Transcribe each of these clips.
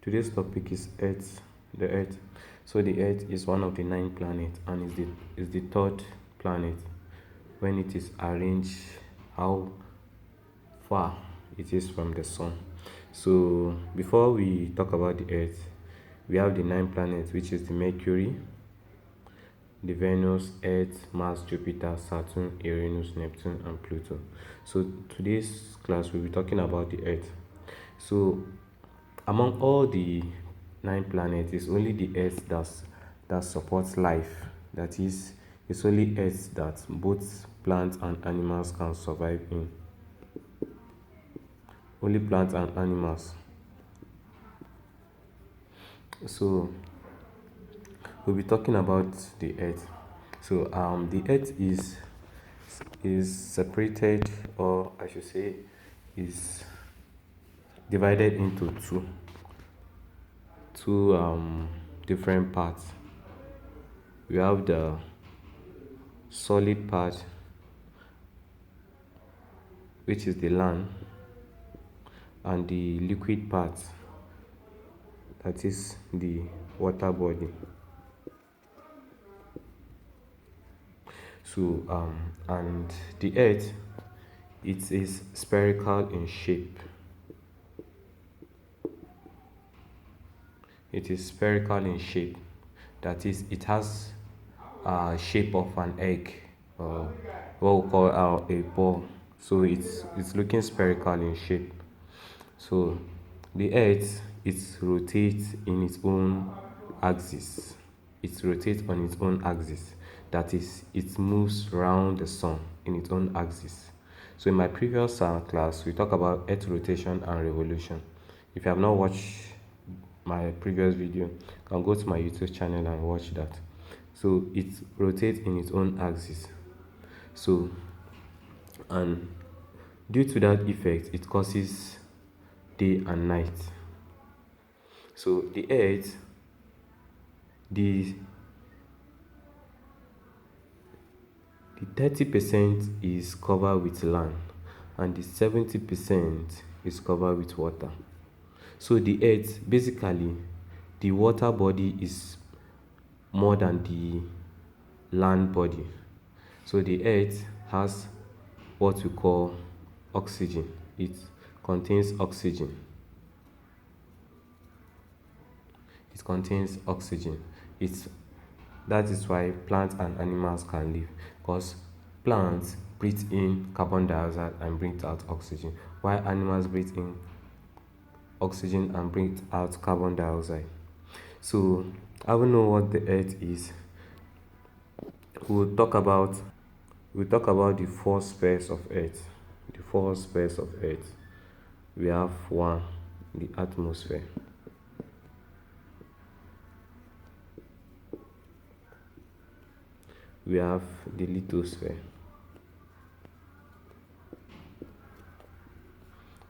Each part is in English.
Today's topic is Earth, the Earth. So the Earth is one of the 9 planets and is the third planet when it is arranged how far it is from the sun. So before we talk about the Earth, we have the 9 planets, which is the Mercury, the Venus, Earth, Mars, Jupiter, Saturn, Uranus, Neptune, and Pluto. So today's class we'll be talking about the Earth. So among all the 9 planets, it's only the Earth that supports life. That is, it's only Earth that both plants and animals can survive in. Only plants and animals. So we'll be talking about the Earth. So the Earth is separated, or I should say, is divided into two different parts. We have the solid part, which is the land, and the liquid part, that is the water body. So and the Earth, it is spherical in shape. It is spherical in shape. That is, it has a shape of an egg, or what we call a ball. So it's looking spherical in shape. So the Earth, it rotates in its own axis. It rotates on its own axis. That is, it moves around the sun in its own axis. So in my previous class, we talked about Earth rotation and revolution. If you have not watched my previous video, you can go to my YouTube channel and watch that. So it rotates in its own axis. So, and due to that effect, it causes day and night. So the Earth, the 30% is covered with land, and the 70% is covered with water. So the Earth, basically, the water body is more than the land body. So the Earth has what we call oxygen. It contains oxygen. It contains oxygen. That is why plants and animals can live, because plants breathe in carbon dioxide and breathe out oxygen, while animals breathe in oxygen and breathe out carbon dioxide. So I don't know what the Earth is. We'll talk about the 4 spheres of Earth. The 4 spheres of Earth. We have one, the atmosphere. We have the lithosphere.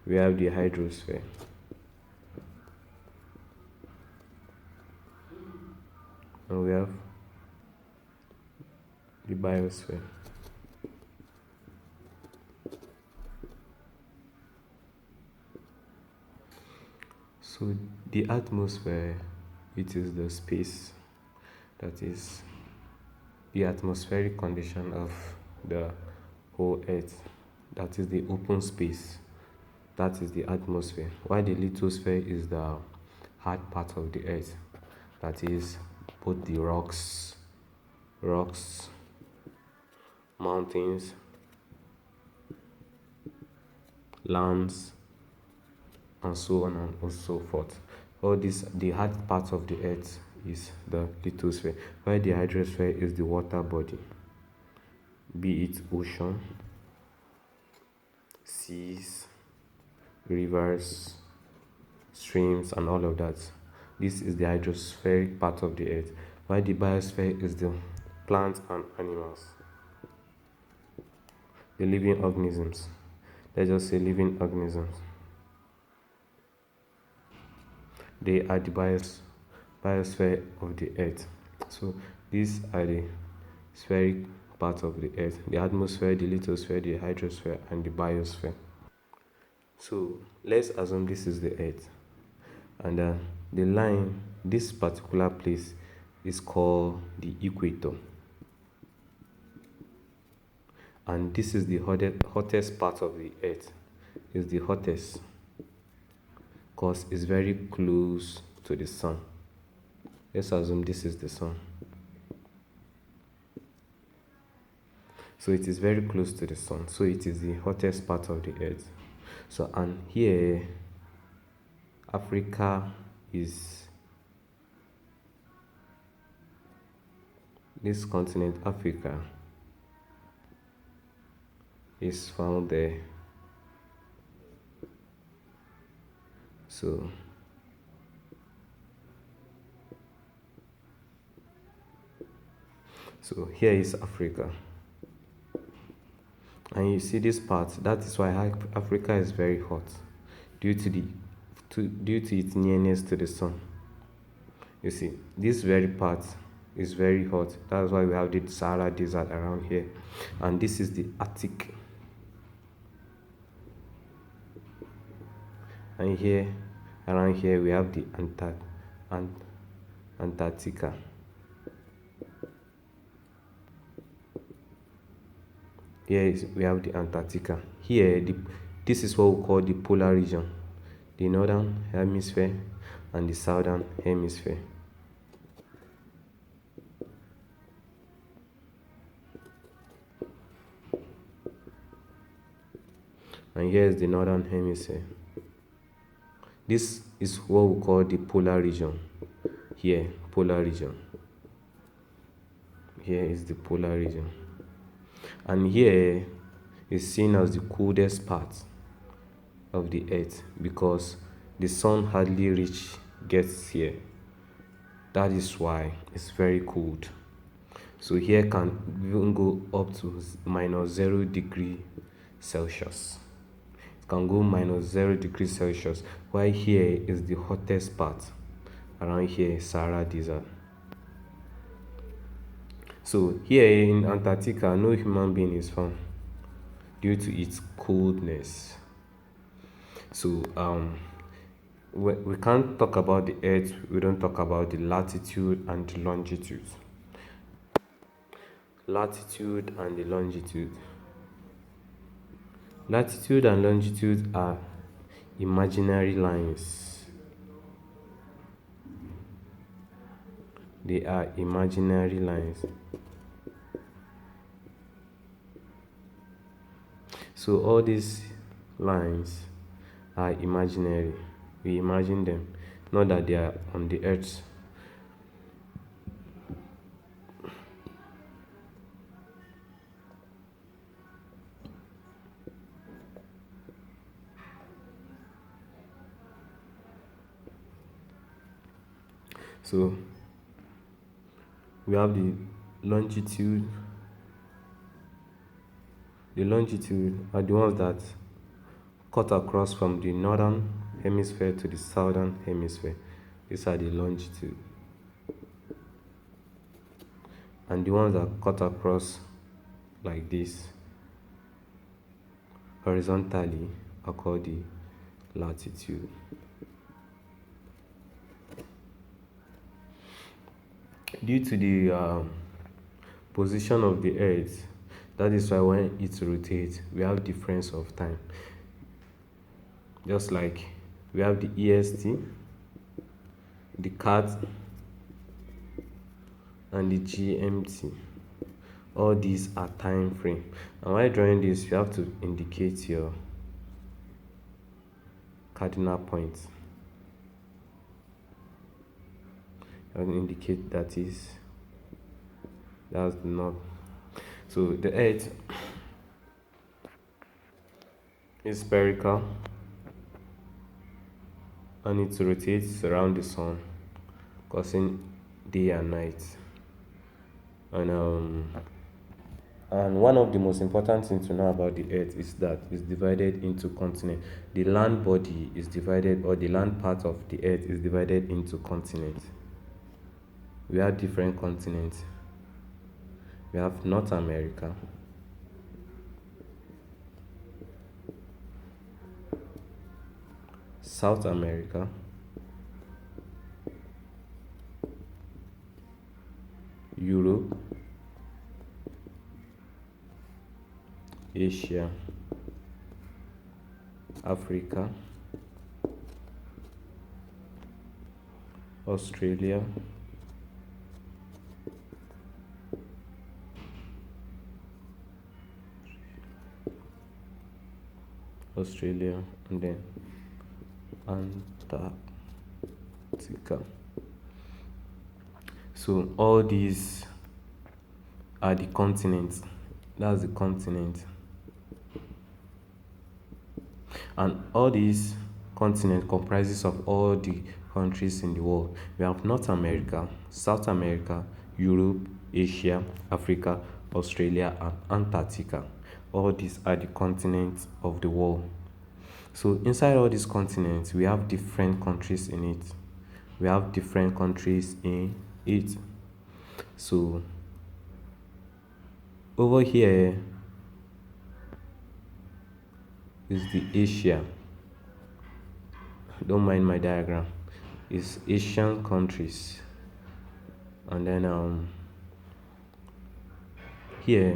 We have the hydrosphere. And we have the biosphere. So the atmosphere, it is the space, that is the atmospheric condition of the whole Earth. That is the open space. That is the atmosphere. While the lithosphere is the hard part of the Earth. That is both the rocks, mountains, lands, and so on and so forth. All this, the hard part of the Earth, is the lithosphere, while the hydrosphere is the water body, be it ocean, seas, rivers, streams, and all of that. This is the hydrospheric part of the Earth, while the biosphere is the plants and animals, the living organisms. Let's just say living organisms. They are the biosphere of the Earth. So these are the spheric parts of the Earth: the atmosphere, the lithosphere, the hydrosphere, and the biosphere. So let's assume this is the Earth, and the line, this particular place is called the equator, and this is the hottest part of the earth. It's the hottest because it's very close to the sun. Let's assume this is the sun. So it is very close to the sun. So it is the hottest part of the earth. So, and here, Africa is, this continent, Africa, is found there. So here is Africa, and you see this part. That is why Africa is very hot, due to its nearness to the sun. You see, this very part is very hot. That's why we have the Sahara Desert around here, and this is the Arctic. And here, around here, we have the Antarctica. Here we have the Antarctica. Here, this is what we call the polar region, the northern hemisphere and the southern hemisphere. And here is the northern hemisphere. This is what we call the polar region. Here, polar region. Here is the polar region. And here is seen as the coldest part of the earth because the sun hardly gets here. That is why it's very cold. So here can even go up to -0 degree Celsius. It can go -0 degree Celsius, while here is the hottest part. Around here, Sahara Desert. So here in Antarctica, no human being is found due to its coldness. So we can't talk about the earth, we don't talk about the latitude and the longitude. Latitude and the longitude. Latitude and longitude are imaginary lines. They are imaginary lines. So all these lines are imaginary. We imagine them, not that they are on the earth. So we have the longitude. The longitude are the ones that cut across from the northern hemisphere to the southern hemisphere. These are the longitude. And the ones that cut across like this horizontally are called the latitude. Due to the position of the earth, that is why when it rotates, we have difference of time. Just like we have the EST, the CAT, and the GMT. All these are time frame. And while drawing this, you have to indicate your cardinal points. And indicate that's the north. So the earth is spherical and it rotates around the sun, causing day and night. And one of the most important things to know about the earth is that it's divided into continents. The land body is divided, or the land part of the earth is divided into continents. We have different continents. We have North America, South America, Europe, Asia, Africa, Australia, Australia, and then Antarctica. So all these are the continents. That's the continent. And all these continents comprises of all the countries in the world. We have North America, South America, Europe, Asia, Africa, Australia, and Antarctica. All these are the continents of the world. So inside all these continents, we have different countries in it. We have different countries in it. So over here is the Asia. Don't mind my diagram. It's Asian countries. And then here